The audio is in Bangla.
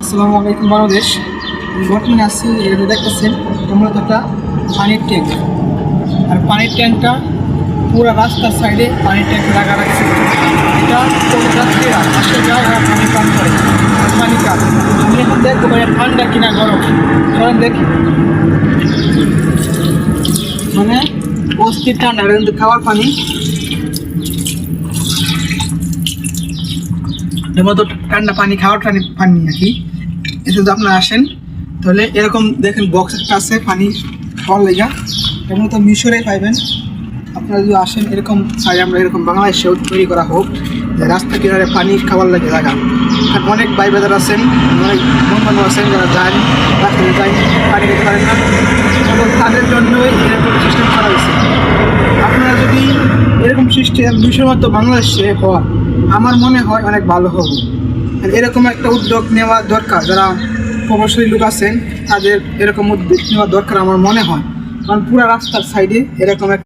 আসসালামু আলাইকুম বাংলাদেশ। বর্তমানে আছি এটা দেখতেছেন মূলত একটা পানির ট্যাঙ্ক। আর পানির ট্যাঙ্কটা পুরো রাস্তার সাইডে পানির ট্যাঙ্ক লাগা রাখছে। এটা যাত্রীরা আসে যায় আর পানি পান করে আর পানি কাজ। আমি এখন দেখবো ভাই ঠান্ডা কিনা গরম, কারণ দেখি মানে অস্থির ঠান্ডা, কিন্তু খাওয়ার পানি এর মতো ঠান্ডা পানি, খাওয়ার পানি আর কি। এতে যদি আপনারা আসেন তাহলে এরকম দেখেন বক্স একটা আছে পানি খাওয়ার লেগা, এর মতো মিশরে পাইবেন। আপনারা যদি আসেন এরকম চাই আমরা এরকম বাংলাদেশেও তৈরি করা হোক, যে রাস্তা কিনারে পানি খাওয়ার লাগে জায়গা। আর অনেক ভাই বাজার আছেন, অনেক বন্ধু আছেন যারা যান রাস্তায় যাই পানি খেতে পারেন না, তাদের জন্যই এরকম সিস্টেম করা হয়েছে। আপনারা যদি এরকম সিস্টেম বিশ্বের মতো বাংলাদেশে হওয়া, আমার মনে হয় অনেক ভালো হবে। এরকম একটা উদ্যোগ নেওয়া দরকার, যারা প্রভাবশালী লোক আছেন তাদের এরকম উদ্যোগ নেওয়া দরকার আমার মনে হয়। কারণ পুরো রাস্তার সাইডে এরকম